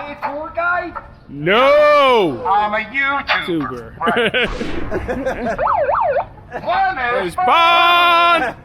I a tour guide? No! I'm a YouTuber. Right. Bond!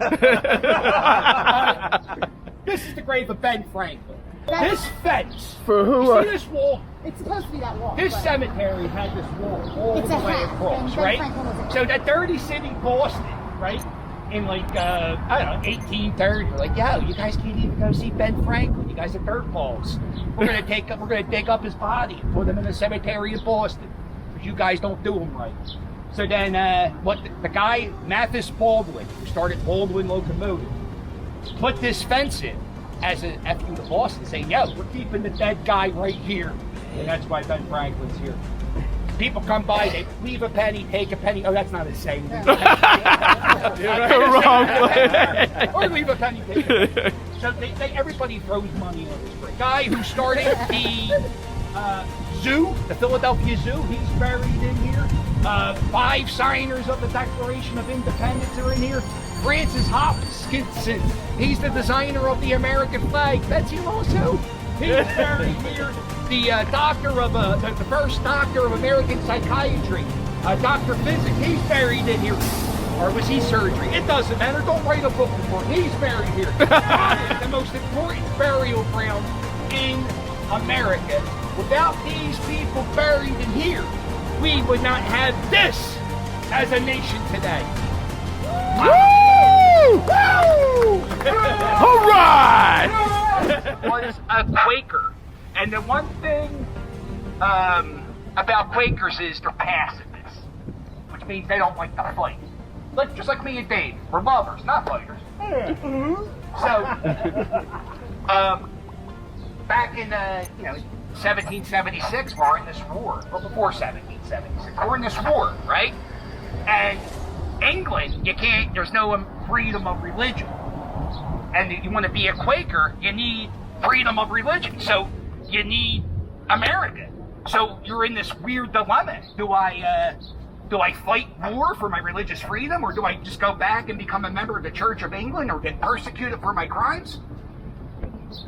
This is the grave of Ben Franklin. This fence. For who? You see this wall? It's supposed to be that wall. This cemetery had this wall all It's the a way hat, across, and Ben right? Franklin was a So that dirty city Boston, right? In like, I don't know, 1830, like, yo, you guys can't even go see Ben Franklin. You guys are dirtballs. We're gonna dig up his body and put him in a cemetery in Boston, because you guys don't do him right. So then, the guy, Mathis Baldwin, who started Baldwin Locomotive, put this fence in as an FU to Boston, saying, yo, we're keeping the dead guy right here. And that's why Ben Franklin's here. People come by, they leave a penny, take a penny. Oh, that's not a saying. Wrong way. Or leave a penny, take a penny. So everybody throws money on this break. Guy who started the zoo, the Philadelphia Zoo, he's buried in here. 5 signers of the Declaration of Independence are in here. Francis Hopkinson, he's the designer of the American flag. Betsy also, he's buried here. The the first doctor of American psychiatry, Dr. Physics, he's buried in here. Or was he surgery? It doesn't matter. Don't write a book for him. He's buried here. The most important burial ground in America. Without these people buried in here, we would not have this as a nation today. Woo! Woo! All right! Was a Quaker. And the one thing about Quakers is they're pacifists, which means they don't like to fight. Just like me and Dave, we're lovers, not fighters. So, back in 1776, we're in this war. Well, before 1776, we're in this war, right? And England, there's no freedom of religion. And if you want to be a Quaker, you need freedom of religion. So you need America. So you're in this weird dilemma. Do I fight war for my religious freedom, or do I just go back and become a member of the Church of England or get persecuted for my crimes?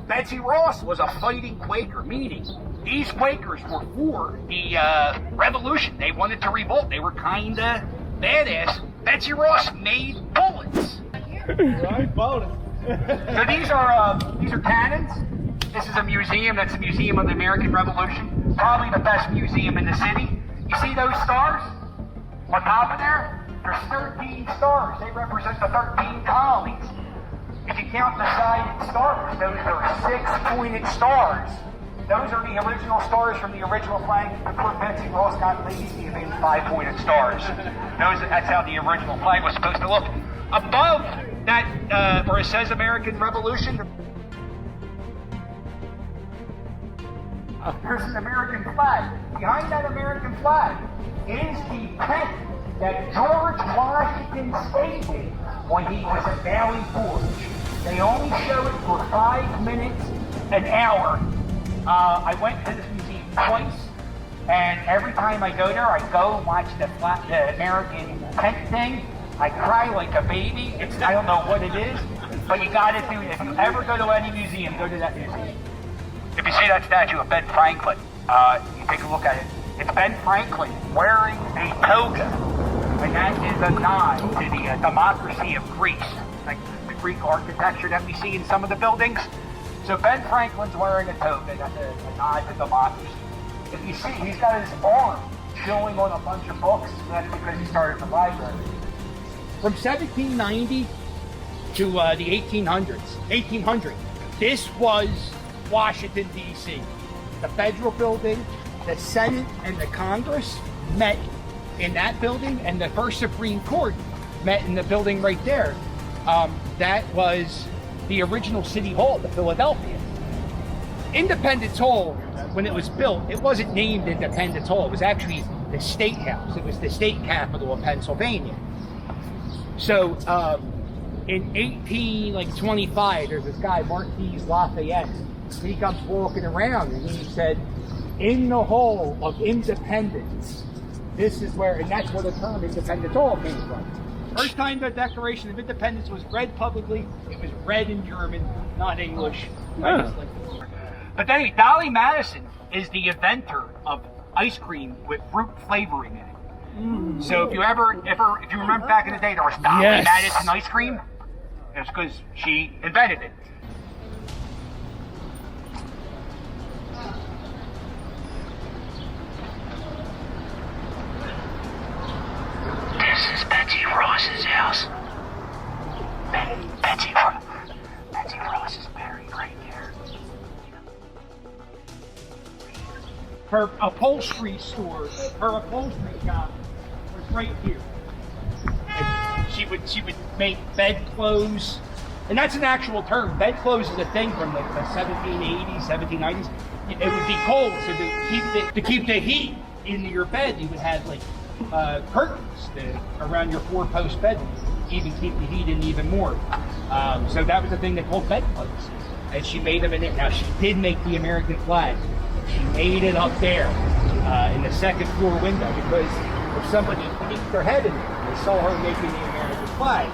Betsy Ross was a fighting Quaker, meaning these Quakers were for the revolution. They wanted to revolt. They were kind of badass. Betsy Ross made bullets. Right, bonus. So these are cannons. This is a museum. That's the Museum of the American Revolution. Probably the best museum in the city. You see those stars on top of there? There's 13 stars. They represent the 13 colonies. If you count the sided stars, those are 6-pointed stars. Those are the original stars from the original flag before Betsy Ross got lazy and made 5-pointed stars. That's how the original flag was supposed to look. Above that, where it says American Revolution, there's an American flag. Behind that American flag is the tent that George Washington stayed in when he was at Valley Forge. They only show it for 5 minutes an hour. I went to this museum twice, and every time I go there, I go and watch the American tent thing. I cry like a baby. I don't know what it is, but you gotta do it. If you ever go to any museum, go to that museum. If you see that statue of Ben Franklin, you take a look at it. It's Ben Franklin wearing a toga, and that is a nod to the democracy of Greece, like the Greek architecture that we see in some of the buildings. So Ben Franklin's wearing a toga, that's a nod to democracy. If you see, he's got his arm showing on a bunch of books, that's because he started the library. From 1790 to the 1800, this was Washington, D.C. The federal building, the Senate, and the Congress met in that building, and the first Supreme Court met in the building right there. That was the original City Hall, the Philadelphia. Independence Hall, when it was built, it wasn't named Independence Hall. It was actually the State House. It was the state capital of Pennsylvania. So in 1825, there's this guy, Marquis Lafayette. He comes walking around and he said, "In the Hall of Independence." This is where, and that's where the term Independence Hall came from. First time the Declaration of Independence was read publicly, it was read in German, not English. But then Dolly Madison is the inventor of ice cream with fruit flavoring in it. So if you remember back in the day, there was Dolly Madison ice cream. It's because she invented it. This is Betsy Ross's house. Betsy Ross is buried right here. Her upholstery store, her upholstery shop was right here. And she would make bed clothes, and that's an actual term. Bed clothes is a thing from like the 1780s, 1790s. It would be cold, so to keep the heat into your bed, you would have like curtains around your four-post bed, even keep the heat in even more. So that was the thing they called bed clothes, and she made them in it. Now she did make the American flag. She made it up there in the second floor window, because if somebody peeked their head in there and they saw her making the American flag,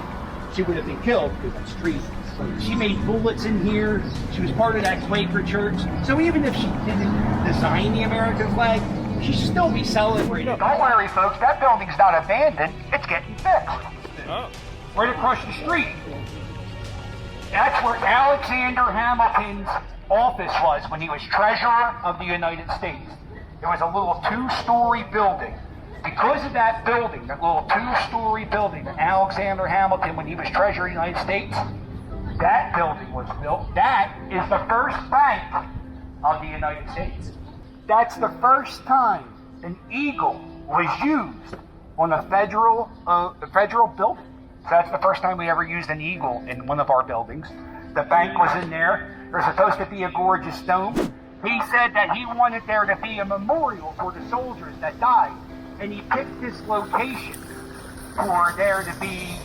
she would have been killed, because that's treason. She made bullets in here. She was part of that Quaker church. So even if she didn't design the American flag, she should still be celebrated. Don't worry, folks. That building's not abandoned. It's getting fixed. Oh. Right across the street. That's where Alexander Hamilton's office was when he was Treasurer of the United States. It was a little two-story building. Because of that building, that little two-story building, that Alexander Hamilton, when he was Treasurer of the United States, that building was built. That is the first bank of the United States. That's the first time an eagle was used on a federal building. So that's the first time we ever used an eagle in one of our buildings. The bank was in there. There's supposed to be a gorgeous dome. He said that he wanted there to be a memorial for the soldiers that died. And he picked this location for there to be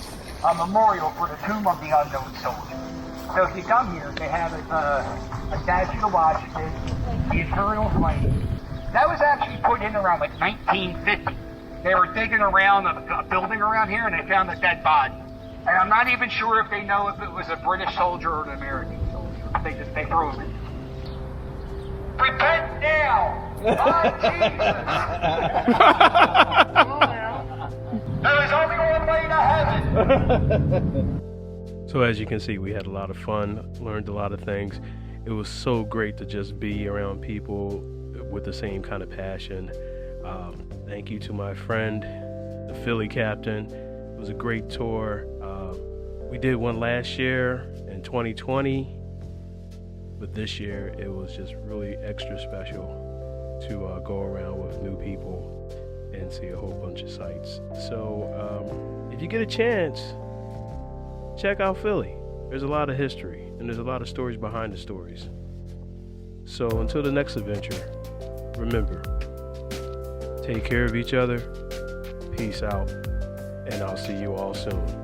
a memorial for the tomb of the unknown soldier. So if you come here, they have a statue of Washington, the eternal flame. That was actually put in around like 1950. They were digging around a building around here and they found a dead body. And I'm not even sure if they know if it was a British soldier or an American soldier. They threw him in. Repent now! By Jesus! There is only one way to heaven! So as you can see, we had a lot of fun, learned a lot of things. It was so great to just be around people with the same kind of passion. Thank you to my friend, the Philly captain. It was a great tour. We did one last year in 2020, but this year it was just really extra special to go around with new people and see a whole bunch of sites. So if you get a chance, check out Philly. There's a lot of history and there's a lot of stories behind the stories. So until the next adventure, remember, take care of each other, peace out, and I'll see you all soon.